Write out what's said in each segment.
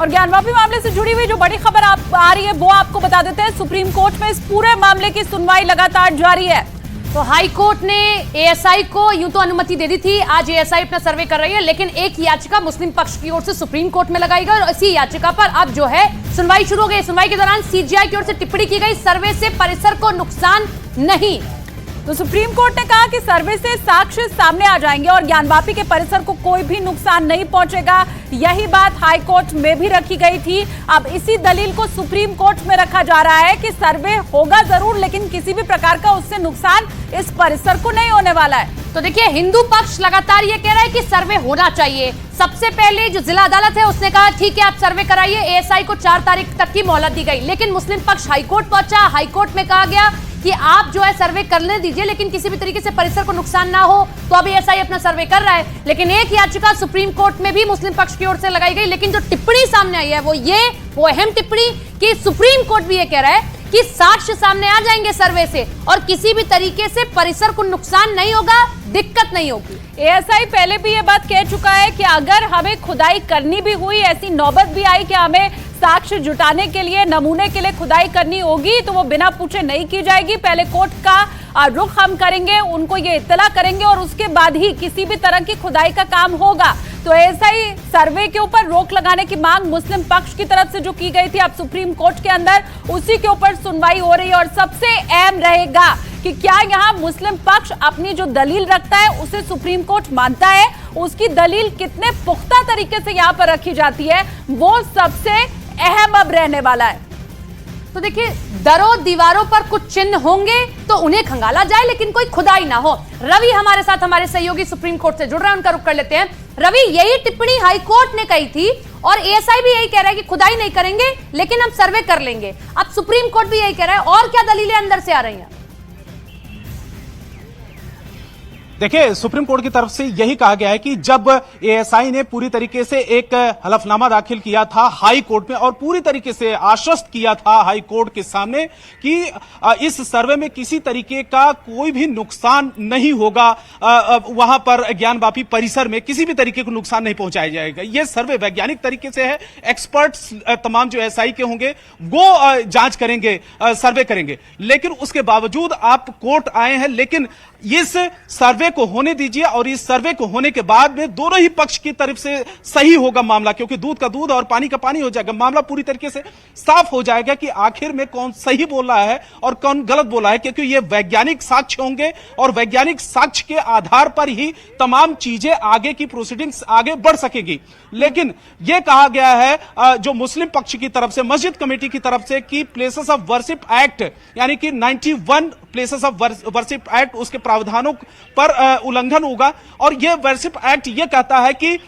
और ज्ञानवापी मामले से जुड़ी हुई जो बड़ी खबर आ रही है वो आपको बता देते हैं। सुप्रीम कोर्ट में इस पूरे मामले की सुनवाई लगातार जारी है। तो हाई कोर्ट ने एएसआई को यूं तो अनुमति दे दी थी, आज एएसआई अपना सर्वे कर रही है, लेकिन एक याचिका मुस्लिम पक्ष की ओर से सुप्रीम कोर्ट में लगाई गई और इसी याचिका पर अब जो है सुनवाई शुरू हो गई। सुनवाई के दौरान सीजीआई की ओर से टिप्पणी की गई, सर्वे से परिसर को नुकसान नहीं। तो सुप्रीम कोर्ट ने कहा कि सर्वे से साक्ष्य सामने आ जाएंगे और ज्ञानवापी के परिसर को कोई भी नुकसान नहीं पहुंचेगा। यही बात हाई कोर्ट में भी रखी गई थी। अब इसी दलील को सुप्रीम कोर्ट में रखा जा रहा है कि सर्वे होगा जरूर, लेकिन किसी भी प्रकार का उससे नुकसान इस परिसर को नहीं होने वाला है। तो देखिए, हिंदू पक्ष लगातार ये कह रहा है कि सर्वे होना चाहिए। सबसे पहले जो जिला अदालत है उसने कहा ठीक है आप सर्वे कराइए, एएसआई को 4 तारीख तक की मोहलत दी गई, लेकिन मुस्लिम पक्ष हाईकोर्ट पहुंचा। हाईकोर्ट में कहा गया कि आप जो है सर्वे करने दीजिए, लेकिन किसी भी तरीके से परिसर को नुकसान ना हो। तो अभी एएसआई अपना सर्वे कर रहा है, लेकिन एक याचिका सुप्रीम कोर्ट में भी मुस्लिम पक्ष की ओर से लगाई गई। लेकिन जो टिप्पणी सामने आई है वो अहम टिप्पणी कि सुप्रीम कोर्ट भी ये कह रहा है कि साक्ष्य सामने आ जाएंगे सर्वे से और किसी भी तरीके से परिसर को नुकसान नहीं होगा, दिक्कत नहीं होगी। एएसआई पहले भी ये बात कह चुका है कि अगर हमें खुदाई करनी भी हुई, ऐसी नौबत भी आई कि हमें साक्ष्य जुटाने के लिए, नमूने के लिए खुदाई करनी होगी, तो वो बिना पूछे नहीं की जाएगी। पहले कोर्ट का रुख हम करेंगे, उनको ये इत्तला करेंगे और उसके बाद ही किसी भी तरह की खुदाई का काम होगा। तो एएसआई सर्वे के ऊपर रोक लगाने की मांग मुस्लिम पक्ष की तरफ से जो की गई थी अब सुप्रीम कोर्ट के अंदर, उसी के ऊपर सुनवाई हो रही है। और सबसे अहम रहेगा कि क्या यहाँ मुस्लिम पक्ष अपनी जो दलील रखता है उसे सुप्रीम कोर्ट मानता है, उसकी दलील कितने पुख्ता तरीके से यहाँ पर रखी जाती है, वो सबसे अहम अब रहने वाला है। तो देखिए, दरों दीवारों पर कुछ चिन्ह होंगे तो उन्हें खंगाला जाए, लेकिन कोई खुदाई ना हो। रवि हमारे साथ, हमारे सहयोगी सुप्रीम कोर्ट से जुड़ रहे हैं, उनका रुख कर लेते हैं। रवि, यही टिप्पणी हाई कोर्ट ने कही थी और एएसआई भी यही कह रहा है कि खुदाई नहीं करेंगे, लेकिन हम सर्वे कर लेंगे। अब सुप्रीम कोर्ट भी यही कह रहा है, और क्या दलीलें अंदर से आ रही हैं? देखिए, सुप्रीम कोर्ट की तरफ से यही कहा गया है कि जब एएसआई ने पूरी तरीके से एक हलफनामा दाखिल किया था हाई कोर्ट में और पूरी तरीके से आश्वस्त किया था हाई कोर्ट के सामने कि इस सर्वे में किसी तरीके का कोई भी नुकसान नहीं होगा, वहां पर ज्ञानवापी परिसर में किसी भी तरीके को नुकसान नहीं पहुंचाया जाएगा। यह सर्वे वैज्ञानिक तरीके से है, एक्सपर्ट्स तमाम जो एएसआई के होंगे वो जांच करेंगे, सर्वे करेंगे। लेकिन उसके बावजूद आप कोर्ट आए हैं, लेकिन इस सर्वे को होने दीजिए और इस सर्वे को होने के बाद में दोनों ही पक्ष की तरफ से सही होगा मामला, क्योंकि दूध का दूध और पानी का पानी हो जाएगा। मामला पूरी तरीके से साफ हो जाएगा कि आखिर में कौन सही बोल रहा है और कौन गलत बोला है, क्योंकि ये वैज्ञानिक साक्ष्य होंगे और वैज्ञानिक साक्ष्य के आधार पर ही तमाम चीजें आगे की प्रोसीडिंग्स आगे बढ़ सकेगी। लेकिन यह कहा गया है जो मुस्लिम पक्ष की तरफ से, मस्जिद कमेटी की तरफ से, कि प्लेसेस ऑफ वर्शिप एक्ट यानी कि 91 प्लेसेस ऑफ वर्शिप एक्ट, उसके प्रावधानों पर उल्लंघन होगा। और यह वर्शिप एक्ट यह कहता है कि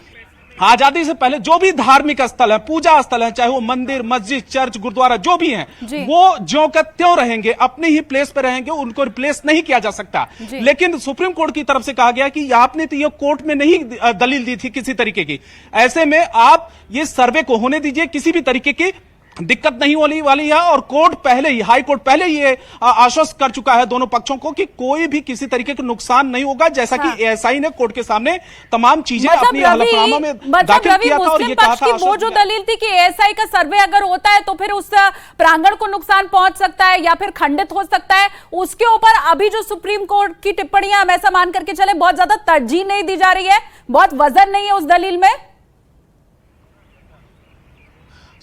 आजादी से पहले जो भी धार्मिक स्थल है, पूजा स्थल है, चाहे वो मंदिर, मस्जिद, चर्च, गुरुद्वारा जो भी हैं, वो ज्यों का त्यों रहेंगे, अपने ही प्लेस पे रहेंगे, उनको रिप्लेस नहीं किया जा सकता। लेकिन सुप्रीम कोर्ट की तरफ से कहा गया कि आपने तो ये कोर्ट में नहीं दलील दी थी किसी तरीके की, ऐसे में आप ये सर्वे को होने दीजिए, किसी भी तरीके की दिक्कत नहीं होने वाली है। और कोर्ट पहले ही, हाई कोर्ट पहले ही आश्वस्त कर चुका है दोनों पक्षों को कि कोई भी किसी तरीके का नुकसान नहीं होगा, जैसा कि एएसआई ने कोर्ट के सामने तमाम चीजें अपनी हलफनामा में दाखिल किया था। और ये कहा था वो जो दलील थी कि एएसआई का सर्वे अगर होता है तो फिर उस प्रांगण को नुकसान पहुंच सकता है या फिर खंडित हो सकता है, उसके ऊपर अभी जो सुप्रीम कोर्ट की टिप्पणियां, हम ऐसा मान करके चले, बहुत ज्यादा तरजीह नहीं दी जा रही है, बहुत वजन नहीं है उस दलील में।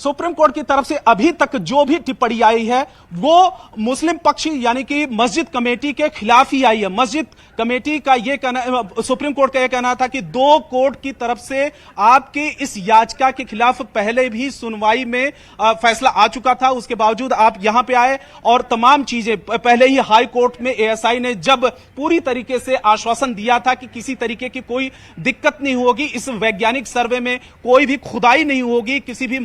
सुप्रीम कोर्ट की तरफ से अभी तक जो भी टिप्पणी आई है वो मुस्लिम पक्ष यानी कि मस्जिद कमेटी के खिलाफ ही आई है। मस्जिद कमेटी का यह कहना, सुप्रीम कोर्ट का यह कहना था कि 2 कोर्ट की तरफ से आपकी इस याचिका के खिलाफ पहले भी सुनवाई में फैसला आ चुका था, उसके बावजूद आप यहां पे आए और तमाम चीजें पहले ही हाई कोर्ट में एएसआई ने जब पूरी तरीके से आश्वासन दिया था कि किसी तरीके की कोई दिक्कत नहीं होगी, इस वैज्ञानिक सर्वे में कोई भी खुदाई नहीं होगी, किसी भी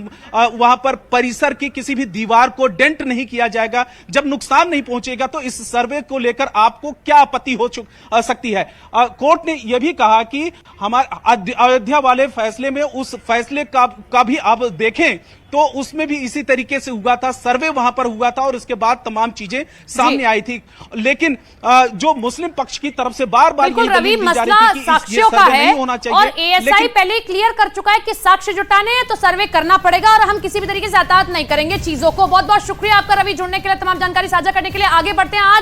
वहां पर परिसर की किसी भी दीवार को डेंट नहीं किया जाएगा, जब नुकसान नहीं पहुंचेगा तो इस सर्वे को लेकर आपको क्या आपत्ति हो सकती है। कोर्ट ने यह भी कहा कि हमारे अयोध्या वाले फैसले में उस फैसले का भी आप देखें तो उसमें भी इसी तरीके से हुआ था, सर्वे वहां पर हुआ था और इसके बाद तमाम चीजें सामने आई थी। लेकिन जो मुस्लिम पक्ष की तरफ से बार बार बिल्कुल रवि, मसला साक्ष्यों का है और एएसआई पहले क्लियर कर चुका है कि साक्ष्य जुटाने हैं तो सर्वे करना पड़ेगा और हम किसी भी तरीके से आतात नहीं करेंगे चीजों को। बहुत बहुत शुक्रिया आपका रवि, जुड़ने के लिए, तमाम जानकारी साझा करने के लिए। आगे बढ़ते हैं। आज